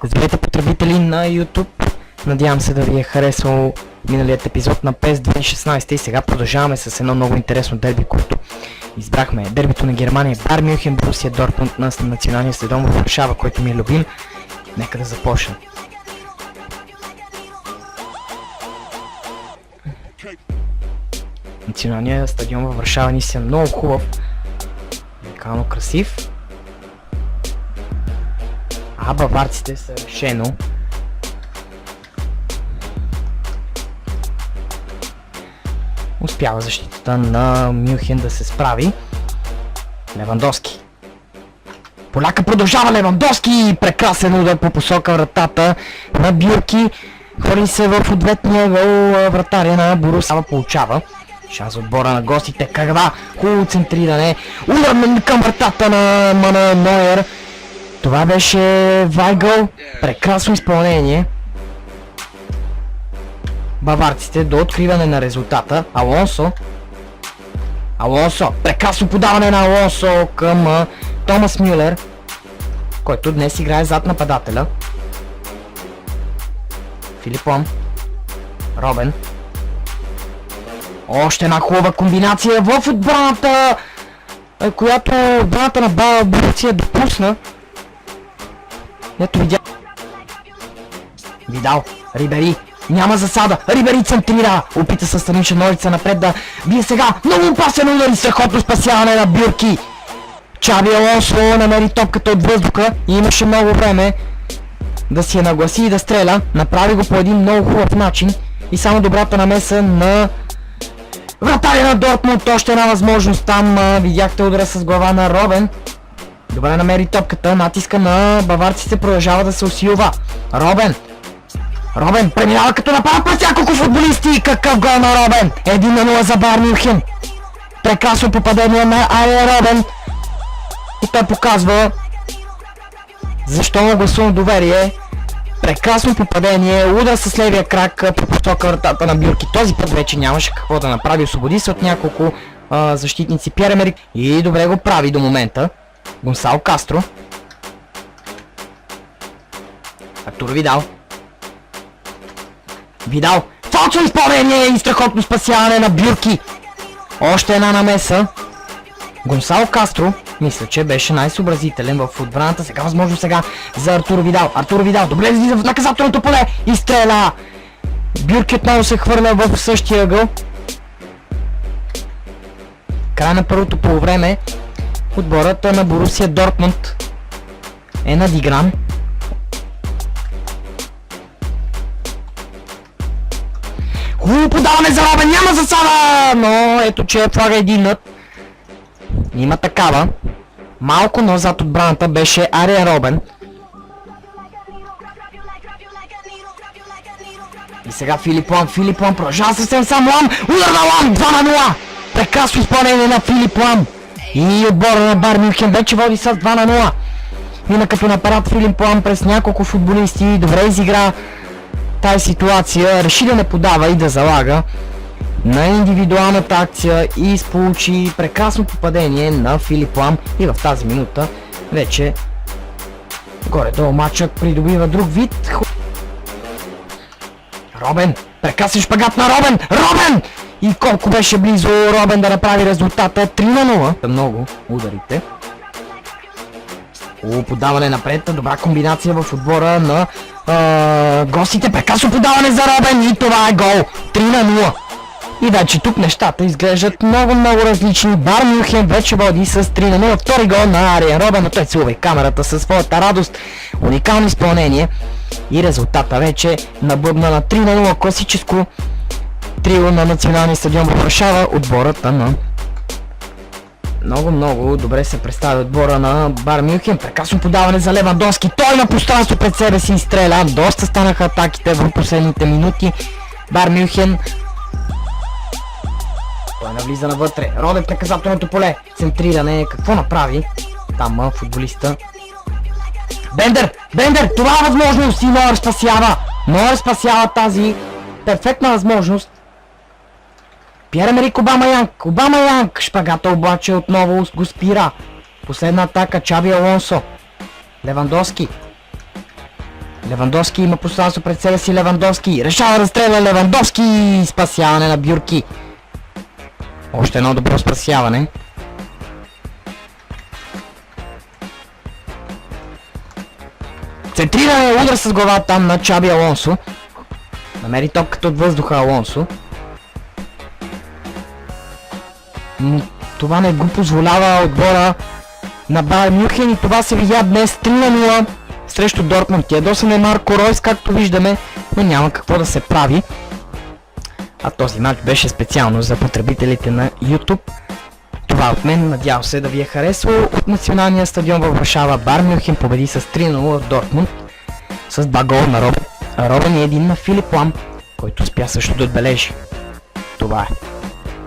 Здравейте, потребители на YouTube! Надявам се да ви е харесал миналият епизод на PES 2016 и сега продължаваме с едно много интересно дерби, което избрахме. Дербито на Германия, Байер Мюнхен, Борусия Дортмунд на националния стадион в Варшава, който ми е любим. Нека да започнем. Националният стадион във Варшава ни се много хубав, уникално красив. А баварците са решено успява защитата на Мюнхен да се справи. Левандовски. Поляка продължава Левандовски! Прекрасен удар по посока вратата на Бюрки. Хвърли се в ответния гол, вратаря на Борусия получава. Шанс отбора на гостите. Каква хубаво центриране. Удар към вратата на Мануел Нойер. Това беше Вайгъл. Прекрасно изпълнение. Баварците до откриване на резултата. Алонсо. Прекрасно подаване на Алонсо към Томас Мюлер, който днес играе зад нападателя. Филип Лам. Робен. Още една хубава комбинация в отбраната, която отбраната на Борусия допусна. Ето Видал. Рибери. Няма засада. Рибери центрира. Опита се странична ножица напред да бие сега. Много опасен удар и страхотно спасяване на Бюрки. Чаби Алонсо намери топката от въздуха и имаше много време да си я нагласи и да стреля. Направи го по един много хубав начин и само добрата намеса на вратаря на Дортмунд. Още една възможност там. Видяхте удара с глава на Робен. Добре намери топката. Натиска на баварците продължава да се усилва. Робен преминава като напад през няколко футболисти. Какъв гол на Робен! 1-0 за Байер Мюнхен. Прекрасно попадение на Арjen Робен. И той показва защо му гласувам доверие. Прекрасно попадение. Удар с левия крак по посока вратата на Бюрки. Този път вече нямаше какво да направи. Освободи се от няколко защитници. Пиер-Емерик. И добре го прави до момента. Гонсало Кастро. Артур Видал. Фалшо изпълнение и страхотно спасяване на Бюрки. Още една намеса. Гонсало Кастро, мисля, че беше най-съобразителен в отбраната. Сега възможно за Артур Видал. Добре излиза в наказателното поле и стреля. Бюрки отново се хвърля в същия ъгъл. Край на първото полувреме. Отборът на Борусия Дортмунд е надигран. Хубаво подаване за Робен, няма засада, но ето че флага единът. Има такава. Малко назад отбраната беше Арjen Робен. И сега Филип Лам продължава съвсем сам Лам. Удар на Лам, 2-0. Прекрасно изпълнение на Филип Лам. И отбора на Байер Мюнхен вече води с 2-0. Мина като напарат Филип Лам през няколко футболисти. Добре изигра тази ситуация. Реши да не подава и да залага на индивидуалната акция и сполучи прекрасно попадение на Филип Лам. И в тази минута вече горе-долу матчът придобива друг вид. Робен! Прекрасен шпагат на Робен! И колко беше близо Робен да направи резултата. 3-0. Много ударите. Подаване напред. Добра комбинация в отбора на гостите. Прекрасно подаване за Робен и това е гол. 3-0. И вече тук нещата изглеждат много различни. Байер Мюнхен вече води с 3-0. Втори гол на Арjen Робен, но той целува и камерата със своята радост. Уникално изпълнение. И резултата вече набъбна на 3-0. Класическо трио на националния стадион в Варшава. Отбората на много добре се представя отбора на Байер Мюнхен. Прекрасно подаване за Левандовски. Той на пространство пред себе си изстреля. Доста станаха атаките в последните минути. Байер Мюнхен. Той навлиза навътре. Робен в наказателното поле. Центриране. Какво направи там футболиста? Бендер! Това е възможност и Нойер спасява тази перфектна възможност. Пиер-Емерик Обамаянг. Шпагата обаче отново го спира. Последна атака Чаби Алонсо. Левандовски. Левандовски има пространство пред себе си. Левандовски решава да стреля. Левандовски! Спасяване на Бюрки. Още едно добро спасяване. Центриране, удар с глава там на Чаби Алонсо. Намери топката от въздуха Алонсо. Но това не го позволява отбора на Байерн Мюнхен и това се видя днес 3-0 срещу Дортмунд. Ядосан е Марко Ройс, както виждаме, но няма какво да се прави. А този матч беше специално за потребителите на YouTube. Това от мен, надявам се да ви е харесало. От националния стадион във Варшава Байерн Мюнхен победи с 3-0 от Дортмунд с 2 гола на Робен и един на Филип Лам, който успя също да отбележи. Това е.